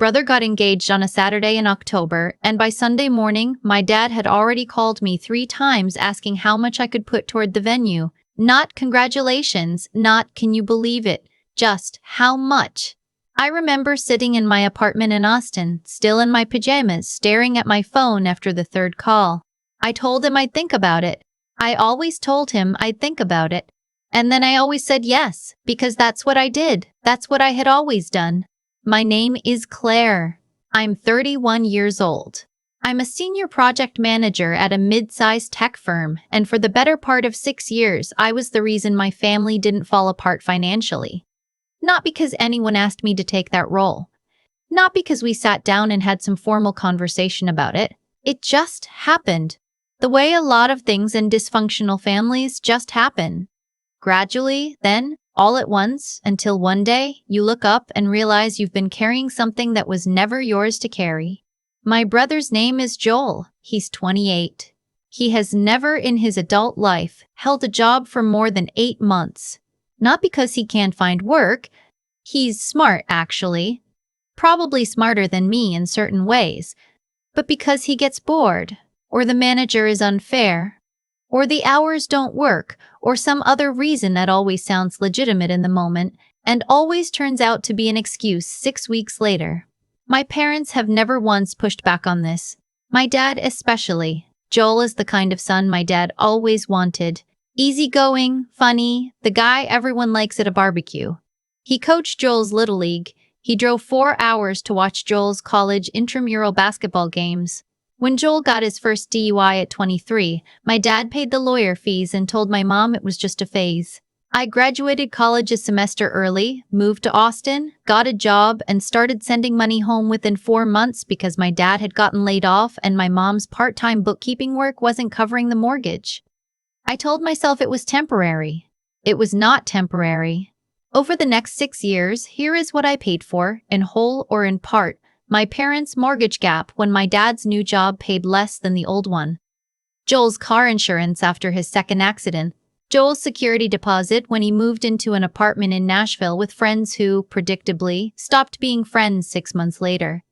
Brother got engaged on a Saturday in October, and by Sunday morning, my dad had already called me 3 times asking how much I could put toward the venue. Not congratulations, not can you believe it, just how much. I remember sitting in my apartment in Austin, still in my pajamas, staring at my phone after the 3rd call. I told him I'd think about it. I always told him I'd think about it. And then I always said yes, because that's what I did. That's what I had always done. My name is Claire. I'm 31 years old. I'm a senior project manager at a mid-sized tech firm, and for the better part of 6 years, I was the reason my family didn't fall apart financially. Not because anyone asked me to take that role. Not because we sat down and had some formal conversation about it. It just happened. The way a lot of things in dysfunctional families just happen. Gradually, then, all at once, until one day, you look up and realize you've been carrying something that was never yours to carry. My brother's name is Joel. He's 28. He has never in his adult life held a job for more than 8 months. Not because he can't find work. He's smart, actually. Probably smarter than me in certain ways. But because he gets bored, or the manager is unfair, or the hours don't work, or some other reason that always sounds legitimate in the moment and always turns out to be an excuse 6 weeks later. My parents have never once pushed back on this. My dad especially. Joel is the kind of son my dad always wanted. Easygoing, funny, the guy everyone likes at a barbecue. He coached Joel's Little League. He drove 4 hours to watch Joel's college intramural basketball games. When Joel got his first DUI at 23, my dad paid the lawyer fees and told my mom it was just a phase. I graduated college a semester early, moved to Austin, got a job, and started sending money home within 4 months because my dad had gotten laid off and my mom's part-time bookkeeping work wasn't covering the mortgage. I told myself it was temporary. It was not temporary. Over the next 6 years, here is what I paid for, in whole or in part, my parents' mortgage gap when my dad's new job paid less than the old one. Joel's car insurance after his second accident. Joel's security deposit when he moved into an apartment in Nashville with friends who, predictably, stopped being friends 6 months later.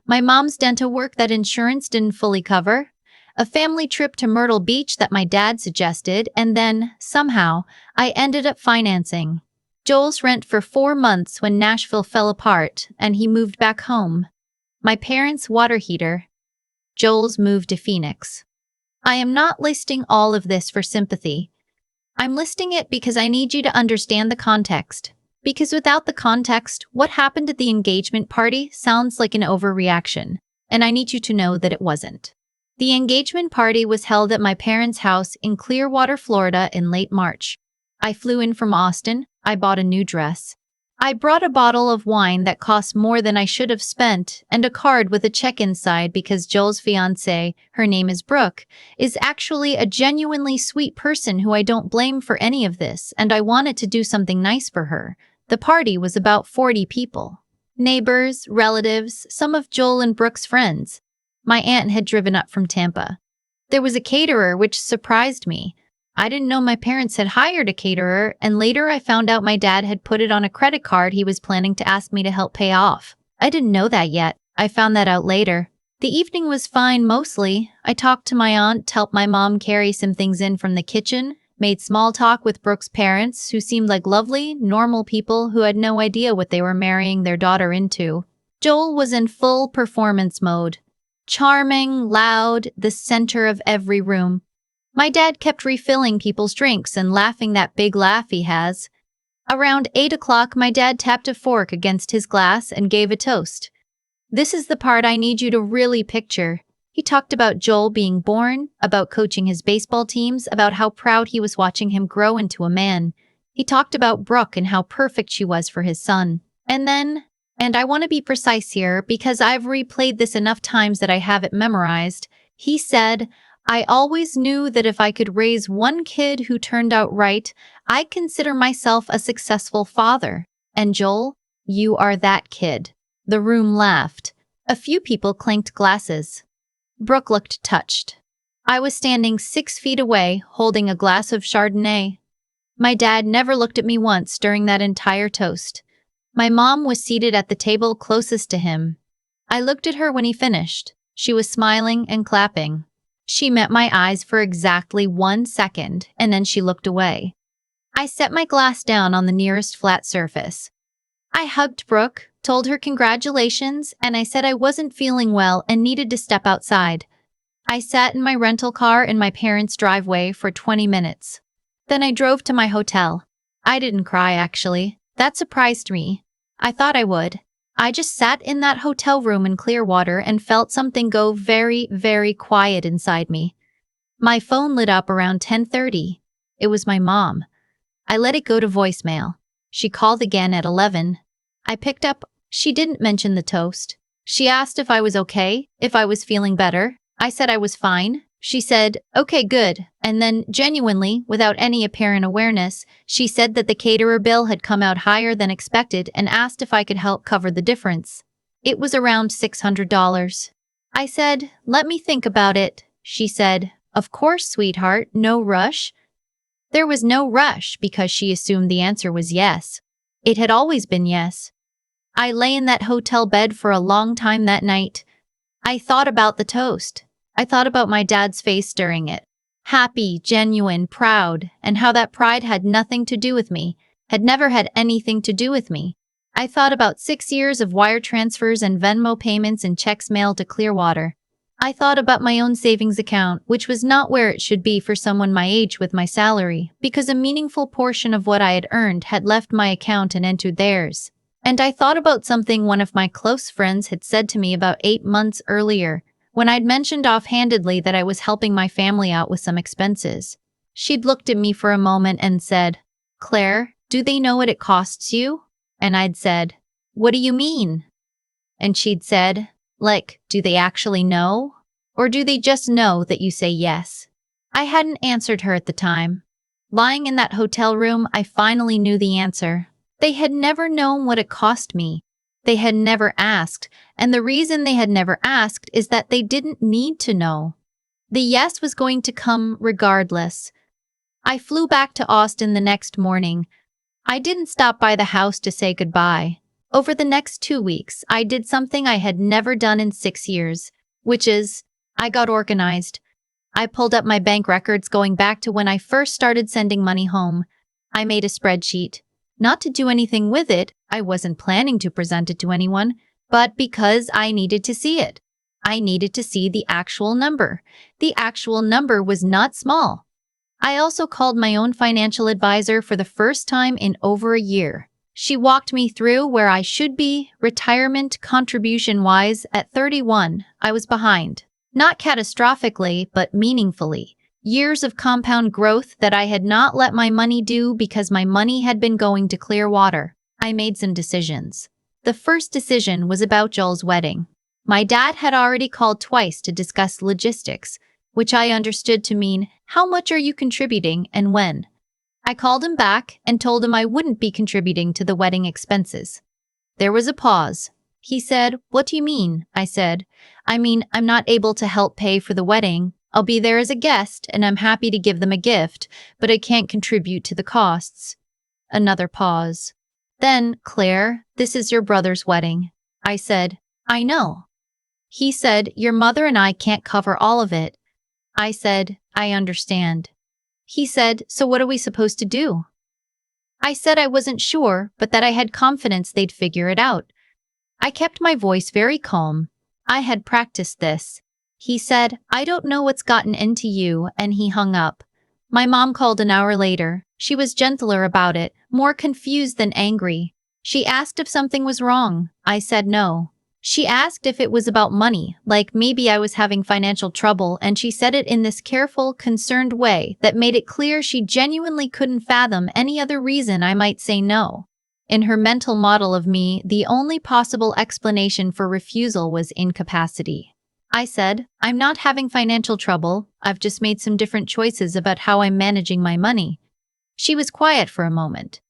My mom's dental work that insurance didn't fully cover. A family trip to Myrtle Beach that my dad suggested, and then, somehow, I ended up financing. Joel's rent for 4 months when Nashville fell apart and he moved back home. My parents' water heater. Joel's move to Phoenix. I am not listing all of this for sympathy. I'm listing it because I need you to understand the context. Because without the context, what happened at the engagement party sounds like an overreaction, and I need you to know that it wasn't. The engagement party was held at my parents' house in Clearwater, Florida in late March. I flew in from Austin. I bought a new dress. I brought a bottle of wine that cost more than I should have spent and a card with a check inside because Joel's fiancée, her name is Brooke, is actually a genuinely sweet person who I don't blame for any of this, and I wanted to do something nice for her. The party was about 40 people. Neighbors, relatives, some of Joel and Brooke's friends. My aunt had driven up from Tampa. There was a caterer, which surprised me. I didn't know my parents had hired a caterer, and later I found out my dad had put it on a credit card he was planning to ask me to help pay off. I didn't know that yet. I found that out later. The evening was fine mostly. I talked to my aunt, helped my mom carry some things in from the kitchen, made small talk with Brooke's parents, who seemed like lovely, normal people who had no idea what they were marrying their daughter into. Joel was in full performance mode. Charming, loud, the center of every room. My dad kept refilling people's drinks and laughing that big laugh he has. Around 8 o'clock, my dad tapped a fork against his glass and gave a toast. This is the part I need you to really picture. He talked about Joel being born, about coaching his baseball teams, about how proud he was watching him grow into a man. He talked about Brooke and how perfect she was for his son. And then, and I want to be precise here because I've replayed this enough times that I have it memorized, he said, I always knew that if I could raise one kid who turned out right, I'd consider myself a successful father. And Joel, you are that kid. The room laughed. A few people clanked glasses. Brooke looked touched. I was standing 6 feet away, holding a glass of Chardonnay. My dad never looked at me once during that entire toast. My mom was seated at the table closest to him. I looked at her when he finished. She was smiling and clapping. She met my eyes for exactly 1 second, and then she looked away. I set my glass down on the nearest flat surface. I hugged Brooke, told her congratulations, and I said I wasn't feeling well and needed to step outside. I sat in my rental car in my parents' driveway for 20 minutes. Then I drove to my hotel. I didn't cry, actually. That surprised me. I thought I would. I just sat in that hotel room in Clearwater and felt something go very, very quiet inside me. My phone lit up around 10:30. It was my mom. I let it go to voicemail. She called again at 11. I picked up. She didn't mention the toast. She asked if I was okay, if I was feeling better. I said I was fine. She said, "Okay, good." And then, genuinely, without any apparent awareness, she said that the caterer bill had come out higher than expected and asked if I could help cover the difference. It was around $600. I said, "Let me think about it." She said, "Of course, sweetheart, no rush." There was no rush because she assumed the answer was yes. It had always been yes. I lay in that hotel bed for a long time that night. I thought about the toast. I thought about my dad's face during it. Happy, genuine, proud, and how that pride had nothing to do with me, had never had anything to do with me. I thought about 6 years of wire transfers and Venmo payments and checks mailed to Clearwater. I thought about my own savings account, which was not where it should be for someone my age with my salary, because a meaningful portion of what I had earned had left my account and entered theirs. And I thought about something one of my close friends had said to me about 8 months earlier, when I'd mentioned offhandedly that I was helping my family out with some expenses. She'd looked at me for a moment and said, "Claire, do they know what it costs you?" And I'd said, "What do you mean?" And she'd said, "Like, do they actually know? Or do they just know that you say yes?" I hadn't answered her at the time. Lying in that hotel room, I finally knew the answer. They had never known what it cost me. They had never asked, and the reason they had never asked is that they didn't need to know. The yes was going to come regardless. I flew back to Austin the next morning. I didn't stop by the house to say goodbye. Over the next 2 weeks, I did something I had never done in 6 years, which is, I got organized. I pulled up my bank records going back to when I first started sending money home. I made a spreadsheet. Not to do anything with it, I wasn't planning to present it to anyone, but because I needed to see it. I needed to see the actual number. The actual number was not small. I also called my own financial advisor for the first time in over a year. She walked me through where I should be, retirement contribution-wise. At 31, I was behind. Not catastrophically, but meaningfully. Years of compound growth that I had not let my money do because my money had been going to Clearwater. I made some decisions. The first decision was about Joel's wedding. My dad had already called twice to discuss logistics, which I understood to mean, how much are you contributing and when? I called him back and told him I wouldn't be contributing to the wedding expenses. There was a pause. He said, "What do you mean?" I said, "I mean, I'm not able to help pay for the wedding. I'll be there as a guest, and I'm happy to give them a gift, but I can't contribute to the costs." Another pause. Then, "Claire, this is your brother's wedding." I said, "I know." He said, "Your mother and I can't cover all of it." I said, "I understand." He said, "So what are we supposed to do?" I said I wasn't sure, but that I had confidence they'd figure it out. I kept my voice very calm. I had practiced this. He said, "I don't know what's gotten into you," and he hung up. My mom called an hour later. She was gentler about it, more confused than angry. She asked if something was wrong. I said no. She asked if it was about money, like maybe I was having financial trouble, and she said it in this careful, concerned way that made it clear she genuinely couldn't fathom any other reason I might say no. In her mental model of me, the only possible explanation for refusal was incapacity. I said, "I'm not having financial trouble. I've just made some different choices about how I'm managing my money." She was quiet for a moment.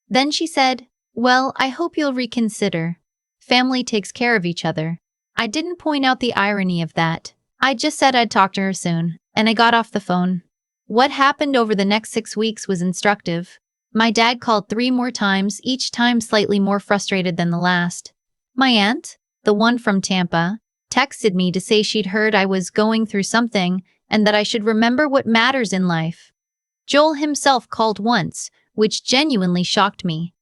Then she said, "Well, I hope you'll reconsider. Family takes care of each other." I didn't point out the irony of that. I just said I'd talk to her soon, and I got off the phone. What happened over the next 6 weeks was instructive. My dad called 3 more times, each time slightly more frustrated than the last. My aunt? the one from Tampa, texted me to say she'd heard I was going through something and that I should remember what matters in life. Joel himself called once, which genuinely shocked me.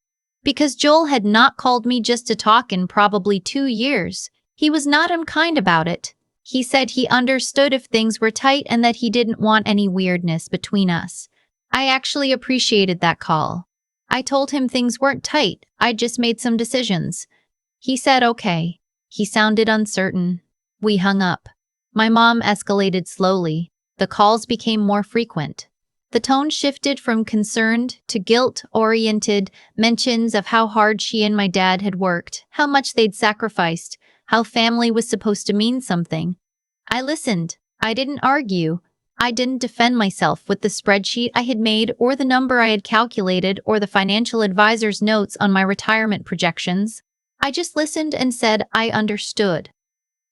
Because Joel had not called me just to talk in probably 2 years. He was not unkind about it. He said he understood if things were tight and that he didn't want any weirdness between us. I actually appreciated that call. I told him things weren't tight, I just made some decisions. He said okay. He sounded uncertain. We hung up. My mom escalated slowly. The calls became more frequent. The tone shifted from concerned to guilt-oriented mentions of how hard she and my dad had worked, how much they'd sacrificed, how family was supposed to mean something. I listened. I didn't argue. I didn't defend myself with the spreadsheet I had made or the number I had calculated or the financial advisor's notes on my retirement projections. I just listened and said I understood.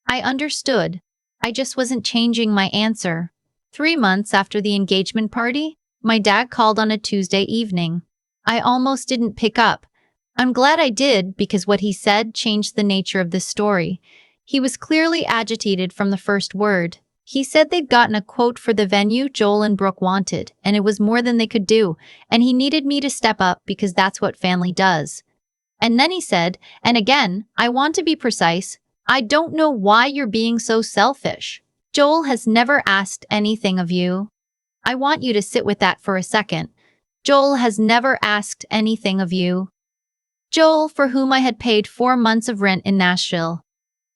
I understood. I just wasn't changing my answer. 3 months after the engagement party, my dad called on a Tuesday evening. I almost didn't pick up. I'm glad I did because what he said changed the nature of this story. He was clearly agitated from the first word. He said they'd gotten a quote for the venue Joel and Brooke wanted, and it was more than they could do, and he needed me to step up because that's what family does. And then he said, and again, I want to be precise, I don't know why you're being so selfish. Joel has never asked anything of you. I want you to sit with that for a second. Joel has never asked anything of you. Joel, for whom I had paid 4 months of rent in Nashville.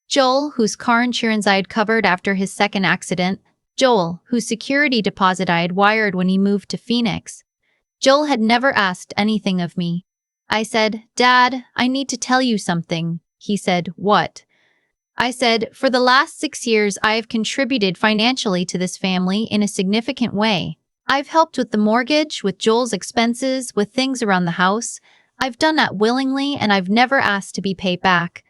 Joel, whose car insurance I had covered after his second accident. Joel, whose security deposit I had wired when he moved to Phoenix. Joel had never asked anything of me. I said, Dad, I need to tell you something. He said, what? I said, for the last 6 years, I have contributed financially to this family in a significant way. I've helped with the mortgage, with Joel's expenses, with things around the house. I've done that willingly and I've never asked to be paid back.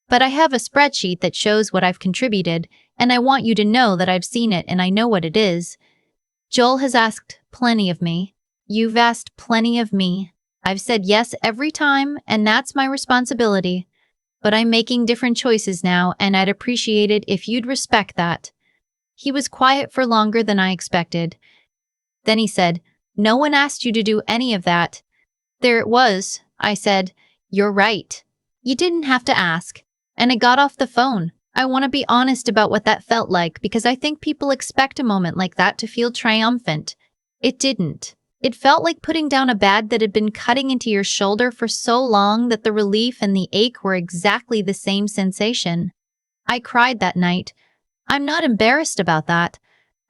But I have a spreadsheet that shows what I've contributed, and I want you to know that I've seen it and I know what it is. Joel has asked plenty of me. You've asked plenty of me. I've said yes every time, and that's my responsibility. But I'm making different choices now, and I'd appreciate it if you'd respect that. He was quiet for longer than I expected. Then he said, no one asked you to do any of that. There it was. I said, you're right. You didn't have to ask. And I got off the phone. I want to be honest about what that felt like because I think people expect a moment like that to feel triumphant. It didn't. It felt like putting down a bad that had been cutting into your shoulder for so long that the relief and the ache were exactly the same sensation. I cried that night. I'm not embarrassed about that.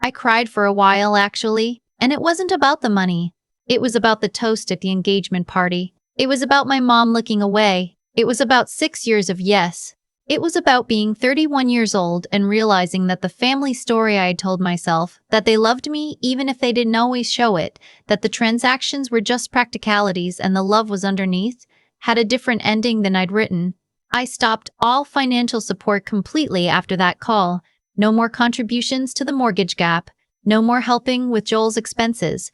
I cried for a while, actually, and it wasn't about the money. It was about the toast at the engagement party. It was about my mom looking away. It was about 6 years of yes. It was about being 31 years old and realizing that the family story I had told myself, that they loved me even if they didn't always show it, that the transactions were just practicalities and the love was underneath, had a different ending than I'd written. I stopped all financial support completely after that call. No more contributions to the mortgage gap. No more helping with Joel's expenses.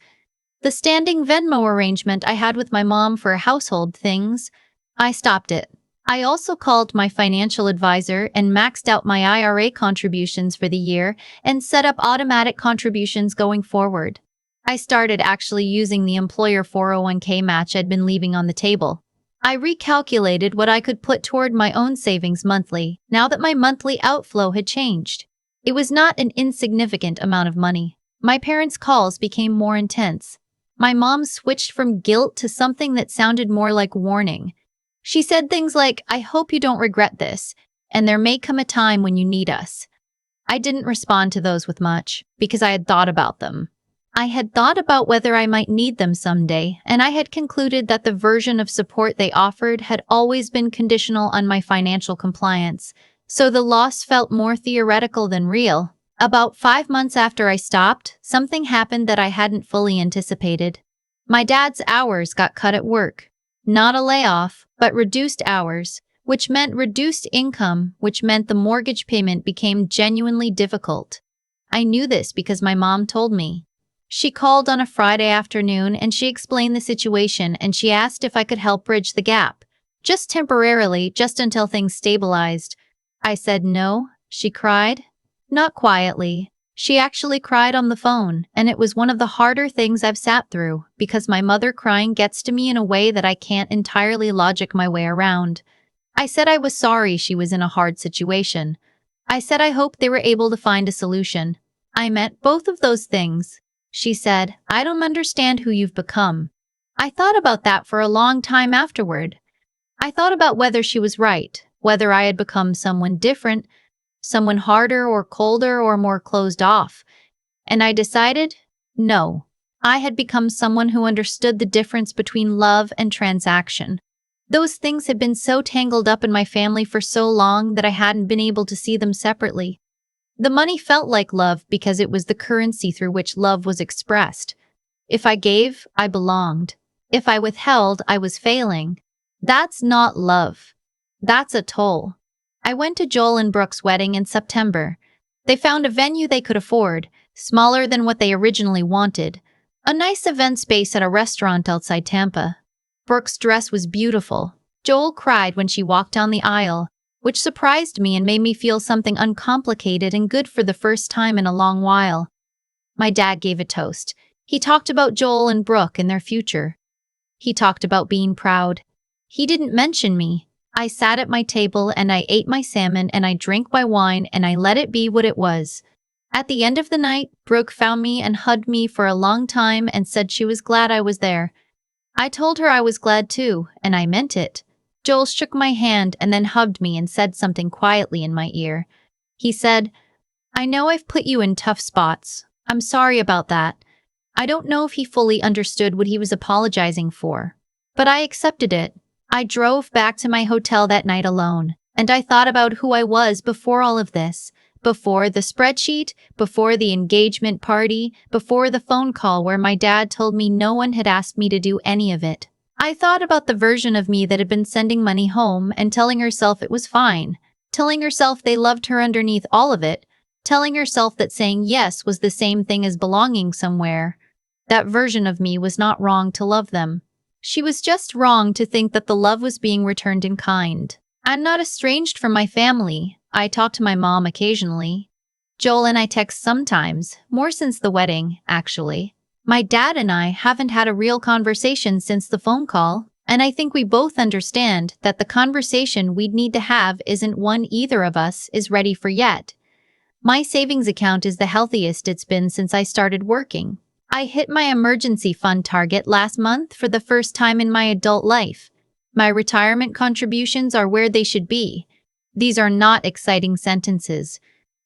The standing Venmo arrangement I had with my mom for household things, I stopped it. I also called my financial advisor and maxed out my IRA contributions for the year and set up automatic contributions going forward. I started actually using the employer 401k match I'd been leaving on the table. I recalculated what I could put toward my own savings monthly, now that my monthly outflow had changed. It was not an insignificant amount of money. My parents' calls became more intense. My mom switched from guilt to something that sounded more like warning. She said things like, I hope you don't regret this, and there may come a time when you need us. I didn't respond to those with much, because I had thought about them. I had thought about whether I might need them someday, and I had concluded that the version of support they offered had always been conditional on my financial compliance, so the loss felt more theoretical than real. About 5 months after I stopped, something happened that I hadn't fully anticipated. My dad's hours got cut at work. Not a layoff, but reduced hours, which meant reduced income, which meant the mortgage payment became genuinely difficult. I knew this because my mom told me. She called on a Friday afternoon and she explained the situation and she asked if I could help bridge the gap. Just temporarily, just until things stabilized. I said no, she cried. Not quietly. She actually cried on the phone, and it was one of the harder things I've sat through, because my mother crying gets to me in a way that I can't entirely logic my way around. I said I was sorry she was in a hard situation. I said I hoped they were able to find a solution. I meant both of those things. She said, I don't understand who you've become. I thought about that for a long time afterward. I thought about whether she was right, whether I had become someone different, someone harder or colder or more closed off. And I decided, no. I had become someone who understood the difference between love and transaction. Those things had been so tangled up in my family for so long that I hadn't been able to see them separately. The money felt like love because it was the currency through which love was expressed. If I gave, I belonged. If I withheld, I was failing. That's not love. That's a toll. I went to Joel and Brooke's wedding in September. They found a venue they could afford, smaller than what they originally wanted. A nice event space at a restaurant outside Tampa. Brooke's dress was beautiful. Joel cried when she walked down the aisle, which surprised me and made me feel something uncomplicated and good for the first time in a long while. My dad gave a toast. He talked about Joel and Brooke and their future. He talked about being proud. He didn't mention me. I sat at my table and I ate my salmon and I drank my wine and I let it be what it was. At the end of the night, Brooke found me and hugged me for a long time and said she was glad I was there. I told her I was glad too, and I meant it. Joel shook my hand and then hugged me and said something quietly in my ear. He said, I know I've put you in tough spots. I'm sorry about that. I don't know if he fully understood what he was apologizing for. But I accepted it. I drove back to my hotel that night alone, and I thought about who I was before all of this. Before the spreadsheet, before the engagement party, before the phone call where my dad told me no one had asked me to do any of it. I thought about the version of me that had been sending money home and telling herself it was fine, telling herself they loved her underneath all of it, telling herself that saying yes was the same thing as belonging somewhere. That version of me was not wrong to love them. She was just wrong to think that the love was being returned in kind. I'm not estranged from my family. I talk to my mom occasionally. Joel and I text sometimes, more since the wedding, actually. My dad and I haven't had a real conversation since the phone call, and I think we both understand that the conversation we'd need to have isn't one either of us is ready for yet. My savings account is the healthiest it's been since I started working. I hit my emergency fund target last month for the first time in my adult life. My retirement contributions are where they should be. These are not exciting sentences,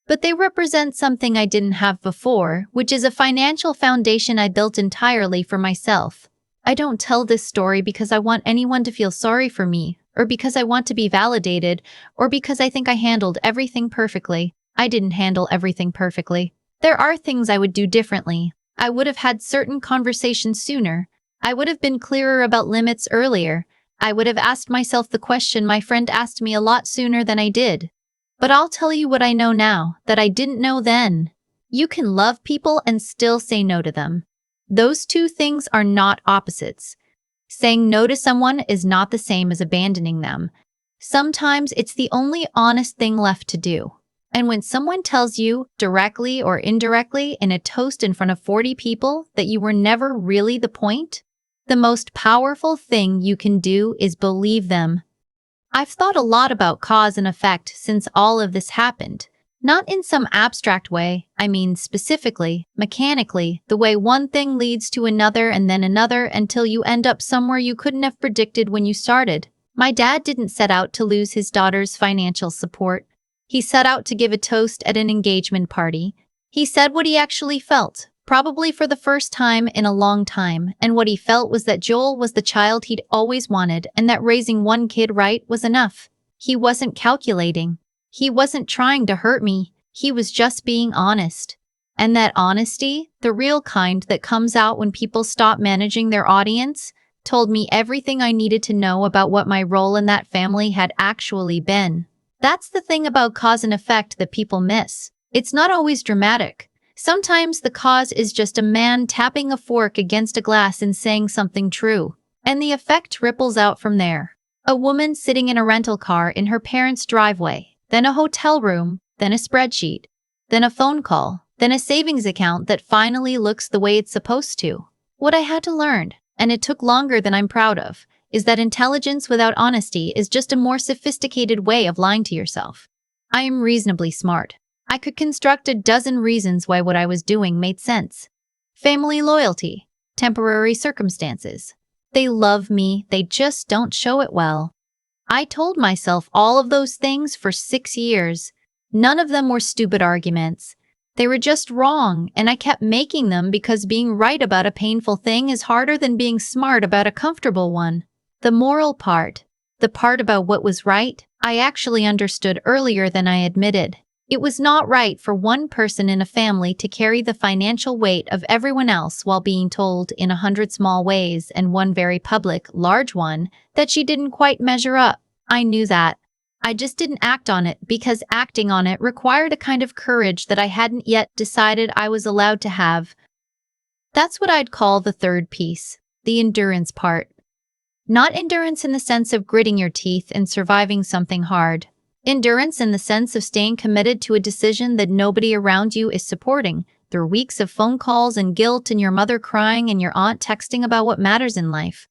but they represent something I didn't have before, which is a financial foundation I built entirely for myself. I don't tell this story because I want anyone to feel sorry for me, or because I want to be validated, or because I think I handled everything perfectly. I didn't handle everything perfectly. There are things I would do differently. I would have had certain conversations sooner. I would have been clearer about limits earlier. I would have asked myself the question my friend asked me a lot sooner than I did. But I'll tell you what I know now, that I didn't know then. You can love people and still say no to them. Those two things are not opposites. Saying no to someone is not the same as abandoning them. Sometimes it's the only honest thing left to do. And when someone tells you, directly or indirectly, in a toast in front of 40 people, that you were never really the point, the most powerful thing you can do is believe them. I've thought a lot about cause and effect since all of this happened. Not in some abstract way, I mean specifically, mechanically, the way one thing leads to another and then another until you end up somewhere you couldn't have predicted when you started. My dad didn't set out to lose his daughter's financial support. He set out to give a toast at an engagement party. He said what he actually felt, probably for the first time in a long time, and what he felt was that Joel was the child he'd always wanted and that raising one kid right was enough. He wasn't calculating. He wasn't trying to hurt me. He was just being honest. And that honesty, the real kind that comes out when people stop managing their audience, told me everything I needed to know about what my role in that family had actually been. That's the thing about cause and effect that people miss. It's not always dramatic. Sometimes the cause is just a man tapping a fork against a glass and saying something true, and the effect ripples out from there. A woman sitting in a rental car in her parents' driveway, then a hotel room, then a spreadsheet, then a phone call, then a savings account that finally looks the way it's supposed to. What I had to learn, and it took longer than I'm proud of, is that intelligence without honesty is just a more sophisticated way of lying to yourself. I am reasonably smart. I could construct a dozen reasons why what I was doing made sense. Family loyalty, temporary circumstances. They love me, they just don't show it well. I told myself all of those things for 6 years. None of them were stupid arguments. They were just wrong, and I kept making them because being right about a painful thing is harder than being smart about a comfortable one. The moral part, the part about what was right, I actually understood earlier than I admitted. It was not right for one person in a family to carry the financial weight of everyone else while being told in 100 small ways and one very public, large one, that she didn't quite measure up. I knew that. I just didn't act on it because acting on it required a kind of courage that I hadn't yet decided I was allowed to have. That's what I'd call the third piece, the endurance part. Not endurance in the sense of gritting your teeth and surviving something hard. Endurance in the sense of staying committed to a decision that nobody around you is supporting, through weeks of phone calls and guilt and your mother crying and your aunt texting about what matters in life.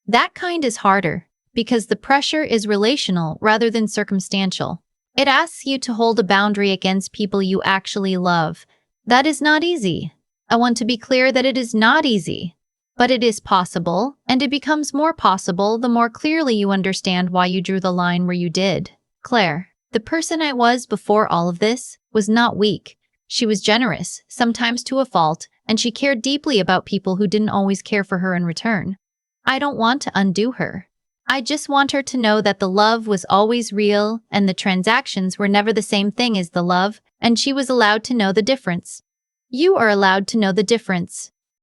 That kind is harder, because the pressure is relational rather than circumstantial. It asks you to hold a boundary against people you actually love. That is not easy. I want to be clear that it is not easy. But it is possible, and it becomes more possible the more clearly you understand why you drew the line where you did. Claire, the person I was before all of this, was not weak. She was generous, sometimes to a fault, and she cared deeply about people who didn't always care for her in return. I don't want to undo her. I just want her to know that the love was always real and the transactions were never the same thing as the love, and she was allowed to know the difference. You are allowed to know the difference.